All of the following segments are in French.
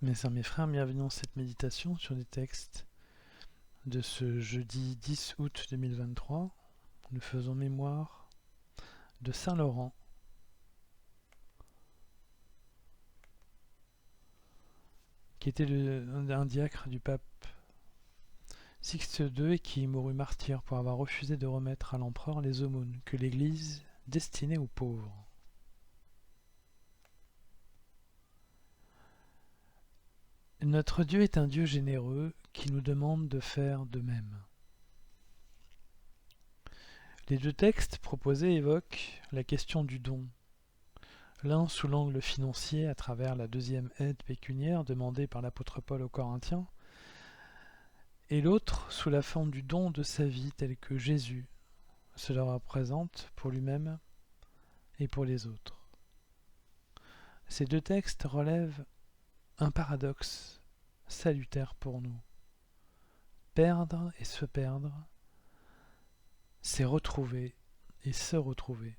Mes sœurs, mes frères, bienvenue dans cette méditation sur des textes de ce jeudi 10 août 2023. Nous faisons mémoire de Saint Laurent, qui était un diacre du pape Sixte II et qui mourut martyr pour avoir refusé de remettre à l'empereur les aumônes que l'Église destinait aux pauvres. Notre Dieu est un Dieu généreux qui nous demande de faire de même. Les deux textes proposés évoquent la question du don, l'un sous l'angle financier à travers la deuxième aide pécuniaire demandée par l'apôtre Paul aux Corinthiens, et l'autre sous la forme du don de sa vie tel que Jésus se le représente pour lui-même et pour les autres. Ces deux textes relèvent un paradoxe salutaire pour nous. Perdre et se perdre, c'est retrouver et se retrouver.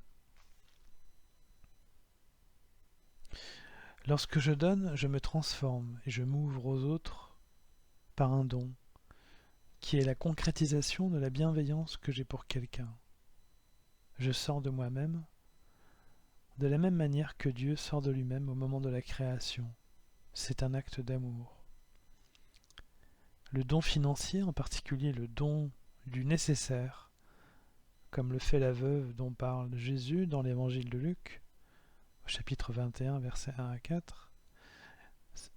Lorsque je donne, je me transforme et je m'ouvre aux autres par un don, qui est la concrétisation de la bienveillance que j'ai pour quelqu'un. Je sors de moi-même, de la même manière que Dieu sort de lui-même au moment de la création. C'est un acte d'amour. Le don financier, en particulier le don du nécessaire, comme le fait la veuve dont parle Jésus dans l'évangile de Luc, au chapitre 21, versets 1 à 4,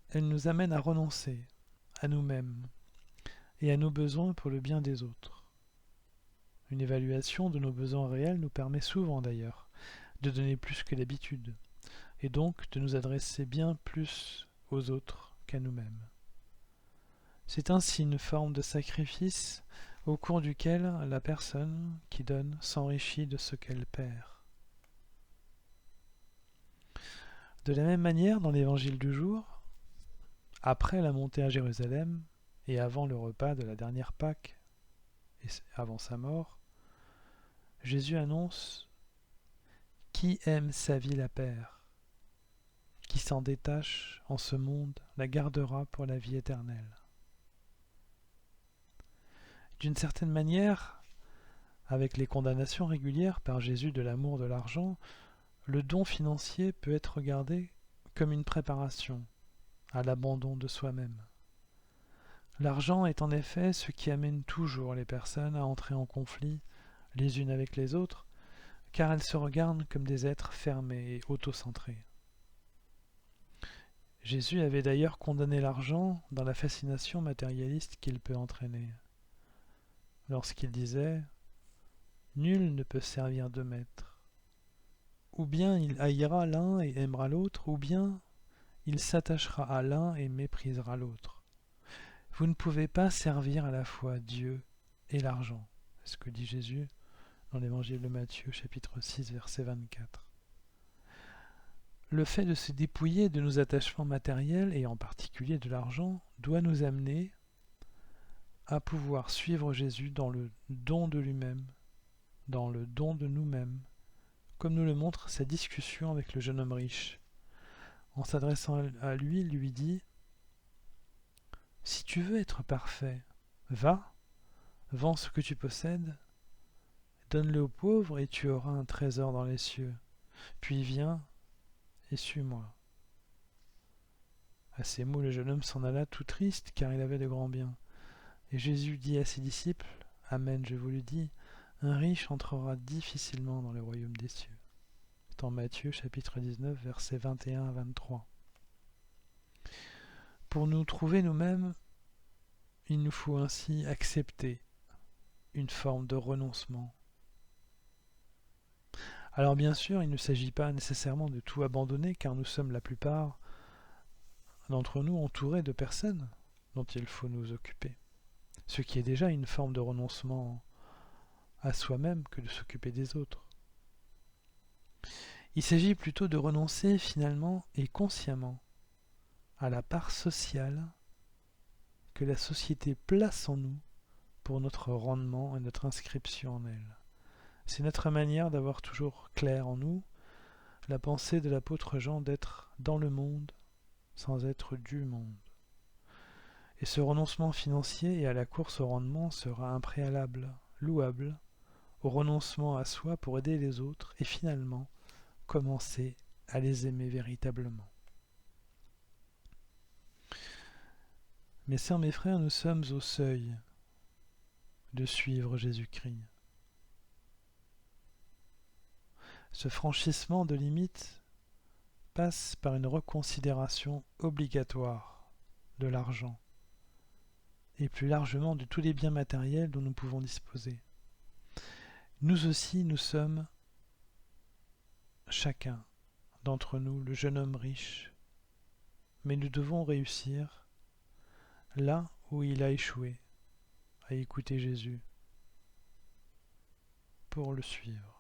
elle nous amène à renoncer à nous-mêmes et à nos besoins pour le bien des autres. Une évaluation de nos besoins réels nous permet souvent d'ailleurs de donner plus que d'habitude, et donc de nous adresser bien plus aux autres qu'à nous-mêmes. C'est ainsi une forme de sacrifice au cours duquel la personne qui donne s'enrichit de ce qu'elle perd. De la même manière, dans l'évangile du jour, après la montée à Jérusalem et avant le repas de la dernière Pâque et avant sa mort, Jésus annonce « Qui aime sa vie la perd, qui s'en détache en ce monde la gardera pour la vie éternelle. » D'une certaine manière, avec les condamnations régulières par Jésus de l'amour de l'argent, le don financier peut être regardé comme une préparation à l'abandon de soi-même. L'argent est en effet ce qui amène toujours les personnes à entrer en conflit les unes avec les autres, car elles se regardent comme des êtres fermés et autocentrés. Jésus avait d'ailleurs condamné l'argent dans la fascination matérialiste qu'il peut entraîner, lorsqu'il disait « Nul ne peut servir deux maîtres. Ou bien il haïra l'un et aimera l'autre, ou bien il s'attachera à l'un et méprisera l'autre. Vous ne pouvez pas servir à la fois Dieu et l'argent. » C'est ce que dit Jésus dans l'évangile de Matthieu, chapitre 6, verset 24. Le fait de se dépouiller de nos attachements matériels, et en particulier de l'argent, doit nous amener à pouvoir suivre Jésus dans le don de lui-même, dans le don de nous-mêmes, comme nous le montre sa discussion avec le jeune homme riche. En s'adressant à lui, il lui dit « Si tu veux être parfait, va, vends ce que tu possèdes, donne-le aux pauvres et tu auras un trésor dans les cieux. Puis viens et suis-moi. » À ces mots, le jeune homme s'en alla tout triste, car il avait de grands biens. Et Jésus dit à ses disciples « Amen, je vous le dis, un riche entrera difficilement dans le royaume des cieux. » C'est en Matthieu, chapitre 19, versets 21 à 23. Pour nous trouver nous-mêmes, il nous faut ainsi accepter une forme de renoncement. Alors bien sûr, il ne s'agit pas nécessairement de tout abandonner, car nous sommes la plupart d'entre nous entourés de personnes dont il faut nous occuper, ce qui est déjà une forme de renoncement à soi-même que de s'occuper des autres. Il s'agit plutôt de renoncer finalement et consciemment à la part sociale que la société place en nous pour notre rendement et notre inscription en elle. C'est notre manière d'avoir toujours clair en nous la pensée de l'apôtre Jean d'être dans le monde sans être du monde. Et ce renoncement financier et à la course au rendement sera un préalable louable au renoncement à soi pour aider les autres et finalement commencer à les aimer véritablement. Mes sœurs, mes frères, nous sommes au seuil de suivre Jésus-Christ. Ce franchissement de limites passe par une reconsidération obligatoire de l'argent et plus largement de tous les biens matériels dont nous pouvons disposer. Nous aussi, nous sommes, chacun d'entre nous, le jeune homme riche, mais nous devons réussir là où il a échoué, à écouter Jésus pour le suivre.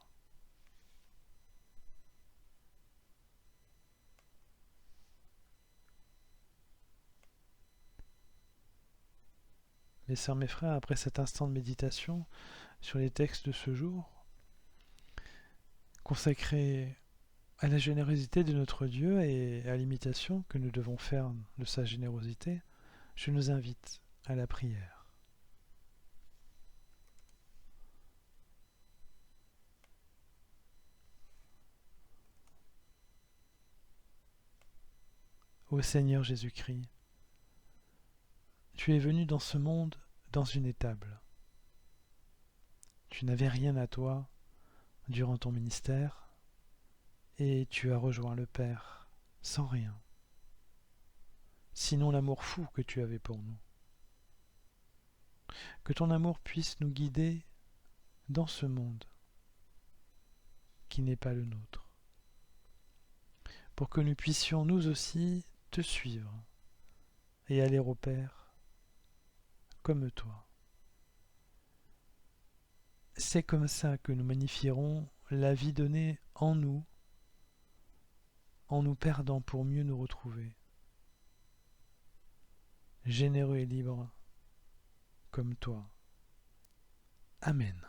Mes sœurs, mes frères, après cet instant de méditation sur les textes de ce jour, consacré à la générosité de notre Dieu et à l'imitation que nous devons faire de sa générosité, je nous invite à la prière. Ô Seigneur Jésus-Christ, tu es venu dans ce monde dans une étable. Tu n'avais rien à toi durant ton ministère et tu as rejoint le Père sans rien, sinon l'amour fou que tu avais pour nous. Que ton amour puisse nous guider dans ce monde qui n'est pas le nôtre, pour que nous puissions nous aussi te suivre et aller au Père comme toi. C'est comme ça que nous magnifierons la vie donnée en nous perdant pour mieux nous retrouver, généreux et libres comme toi. Amen.